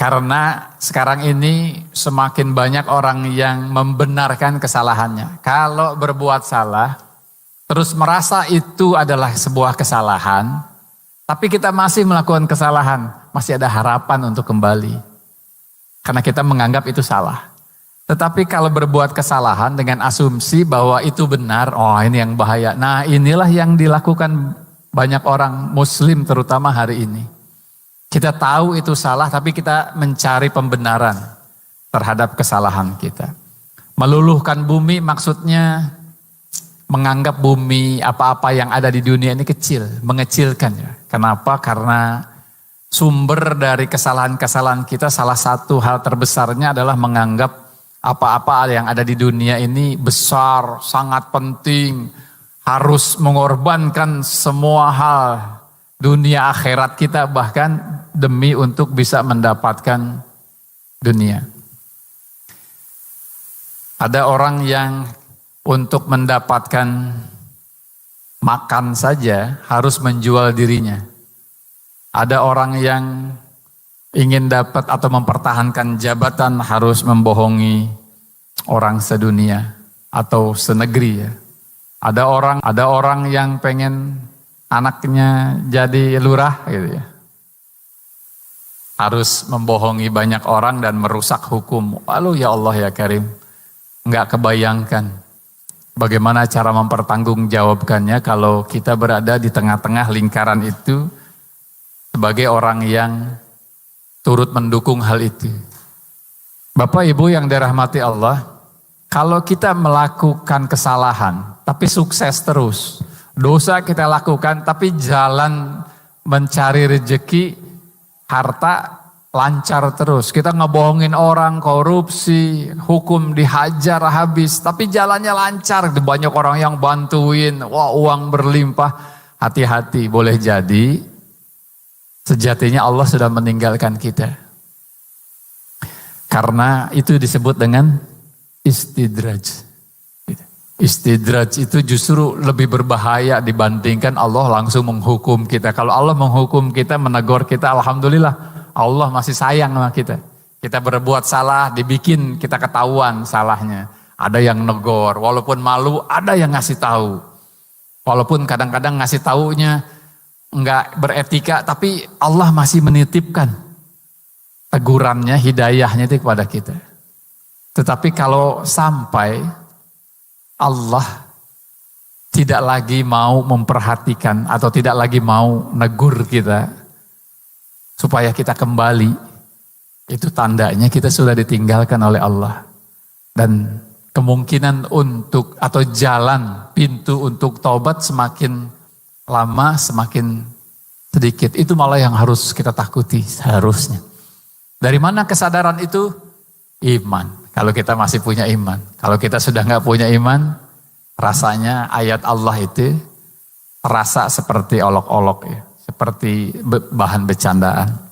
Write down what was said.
Karena sekarang ini semakin banyak orang yang membenarkan kesalahannya. Kalau berbuat salah, terus merasa itu adalah sebuah kesalahan, tapi kita masih melakukan kesalahan, masih ada harapan untuk kembali. Karena kita menganggap itu salah. Tetapi kalau berbuat kesalahan dengan asumsi bahwa itu benar, oh ini yang bahaya. Nah inilah yang dilakukan banyak orang muslim terutama hari ini. Kita tahu itu salah tapi kita mencari pembenaran terhadap kesalahan kita. Meluluhkan bumi maksudnya menganggap bumi apa-apa yang ada di dunia ini kecil, mengecilkan ya. Kenapa? Karena sumber dari kesalahan-kesalahan kita salah satu hal terbesarnya adalah menganggap apa-apa yang ada di dunia ini besar, sangat penting, harus mengorbankan semua hal dunia akhirat kita bahkan demi untuk bisa mendapatkan dunia. Ada orang yang untuk mendapatkan makan saja harus menjual dirinya. Ada orang yang ingin dapat atau mempertahankan jabatan harus membohongi orang sedunia atau senegeri ya. Ada orang yang pengen anaknya jadi lurah gitu ya. Harus membohongi banyak orang dan merusak hukum. Lalu ya Allah ya Karim, enggak kebayangkan bagaimana cara mempertanggungjawabkannya kalau kita berada di tengah-tengah lingkaran itu sebagai orang yang turut mendukung hal itu. Bapak Ibu yang dirahmati Allah, kalau kita melakukan kesalahan tapi sukses terus, dosa kita lakukan tapi jalan mencari rezeki, harta lancar terus. Kita ngebohongin orang, korupsi, hukum dihajar habis, tapi jalannya lancar. Banyak orang yang bantuin, wah uang berlimpah. Hati-hati, boleh jadi sejatinya Allah sudah meninggalkan kita. Karena itu disebut dengan istidraj. Istidraj itu justru lebih berbahaya dibandingkan Allah langsung menghukum kita. Kalau Allah menghukum kita, menegur kita, alhamdulillah Allah masih sayang sama kita. Kita berbuat salah, dibikin kita ketahuan salahnya. Ada yang negor, walaupun malu, ada yang ngasih tahu. Walaupun kadang-kadang ngasih taunya enggak beretika, tapi Allah masih menitipkan tegurannya, hidayahnya itu kepada kita. Tetapi kalau sampai Allah tidak lagi mau memperhatikan atau tidak lagi mau negur kita supaya kita kembali, itu tandanya kita sudah ditinggalkan oleh Allah. Dan kemungkinan untuk atau jalan pintu untuk taubat semakin lama semakin sedikit. Itu malah yang harus kita takuti seharusnya. Dari mana kesadaran itu? Iman. Kalau kita masih punya iman. Kalau kita sudah nggak punya iman, rasanya ayat Allah itu terasa seperti olok-olok ya, seperti bahan bercandaan.